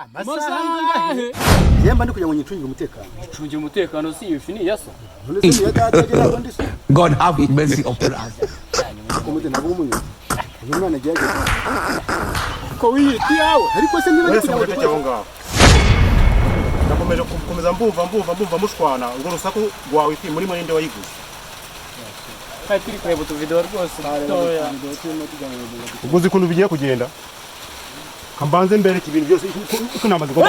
amasaha angahe yemba ndi kugira ngo nyicungire umutekano. Ncungire umutekano si ifi ni yaso. God have mercy upon us. Komode nabo umunyu. Uyu mwana agiye ko wiyiti yawe ariko se niba wese muteke aho ngaho. Nakomeje gukomeza mbumva mushwana ngo rusaku rwawe ifi muri mwende wayiguze. Kandi turi kureba utu video rwose toya. Uguze ukuntu bigiye kugenda. Kambanze mbere ibintu byose uko namaze ko.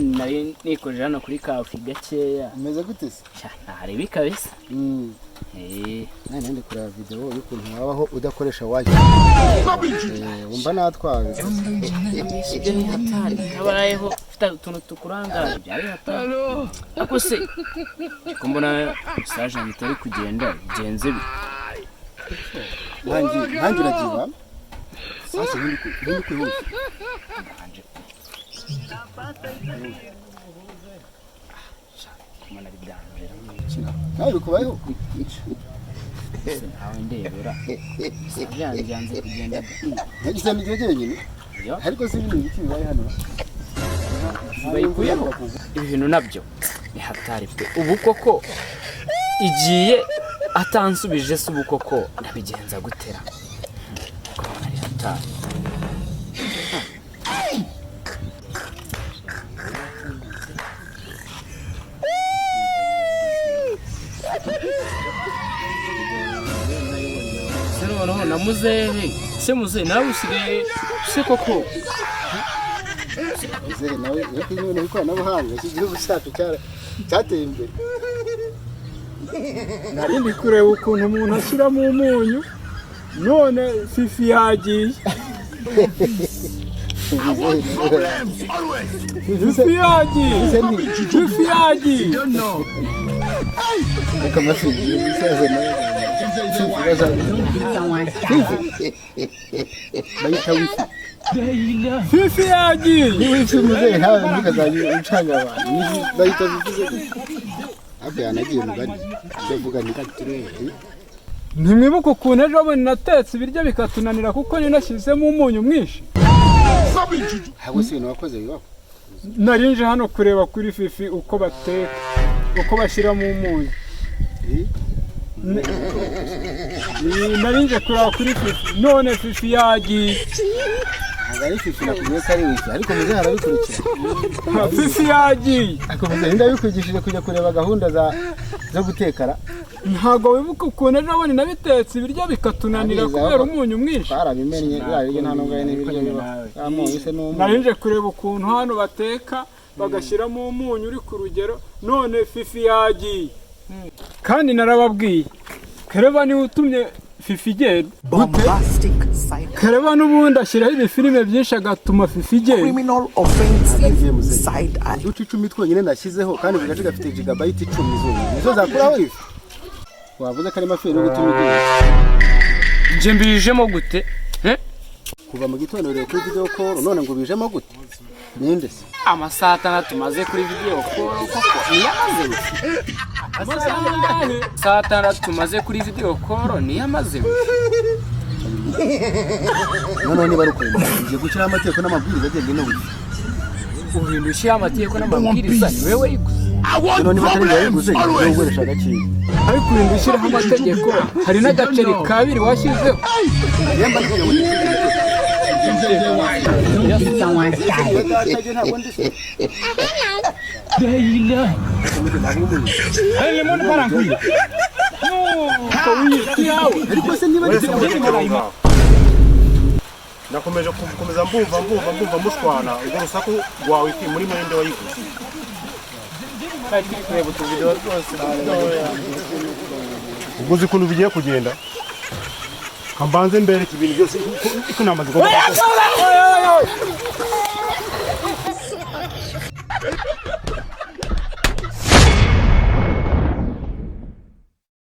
Nari nikorera hano kuri kafi gakeya. Umeze gute se? Ntari bikabisa. Nani ndi kureba video y'ukuntu wabaho udakoresha wifi. Umva natwawe. Ibyo ni hatari. Habayeho ufite utuntu tukuranga byari hatari. Ako se kumbona message ngitari kugenda genze bi. Nanjye uragiba. Sasa ndi kwihuta. Mana bidanje. Nawe bikubayeho? Aho ndebera. Byanze kugenda. Nagize nigeye nyine. Ariko si ibintu biki bibaye hano. Bayikuyeho. Ibintu nabyo ni hatari pe. Ubu koko igiye atansubije se ubu koko nabigenza gutera. Ari hatari. Noneho namuzehe se muzehe nawe usigaye se koko muzehe nawe nyine ikoranabuhanga igihugu cyacu cyateye imbere. Narindi kureba ukuntu umuntu ashyiramo umunyu none fifi yagiye. Fifi yagiye. Reka masizi bisaze nawe. Bayita wifi. Fifi yagiye. Wifi muzehe nawe mukazanye ucanga abantu. Bayita wifi. Abe anagiye mugani. Ndavuga ni katurere. Ntimwibuka ukuntu ejo bundi natetse ibiryo bikatunanira kuko ninashyizemo umunyu mwinshi. Habo si ibintu wakoze bibaho. Narinje hano kureba kuri fifi uko bateka, uko bashyiramo umunyu. Narinje kureba kuri fifi none fifi yagiye. Agari fifi nakuye kari wifi ariko muzehe arabikurikira. Fifi yagiye. Ako muzehe ndabikwigishije kujya kureba gahunda zo gutekara. Ntago wibuka ukuntu ejo bundi nabitetse ibiryo bikatunanira kubera umunyu mwinshi. Twarabimenye yarije nta nubwo n'ibiryo biba. Amunyu n'umunyu. Narinje kureba ukuntu hano bateka bagashyiramo umunyu uri ku rugero none fifi yagiye. Kandi narababwiye Kereba ni utumye fifi igenda. Kereba n'ubundi ashyiraho ibifilime byinshi agatuma fifi igenda. Criminal offensive side eye. Uduce 10 twonyine ndashyizeho kandi buri gace gafite gigabyte 10 zonyine. Nizo zakuraho ifi. Wavuze ko ari maferi yo gutuma igenda. Nje mbijemo gute? Kuva mu gitondo rero kuri video call none ngo bijemo gute? Ninde se? Amasaha 6 tumaze kuri video call koko niyamaze. Amasaha 6 tumaze kuri video call niyamaze. None niba rukuye ngiye gukira amategeko n'amabwiriza agenda no gute. Uhindushye amategeko n'amabwiriza ni wewe iguze. None batari yayiguze yo gukoresha agaciro. Ariko uhindushiraho amategeko hari n'agaceri kabiri washyizeho. Yemba ndiye mu Nakomeje gukomeza mbumva mushwana ngo rusaku rwawe ifi muri mwende wayiguze. Kandi turi kureba utu video rwose Uguze ukuntu bigiye kugenda. Kambanze mbere ibintu byose uko namaze ko.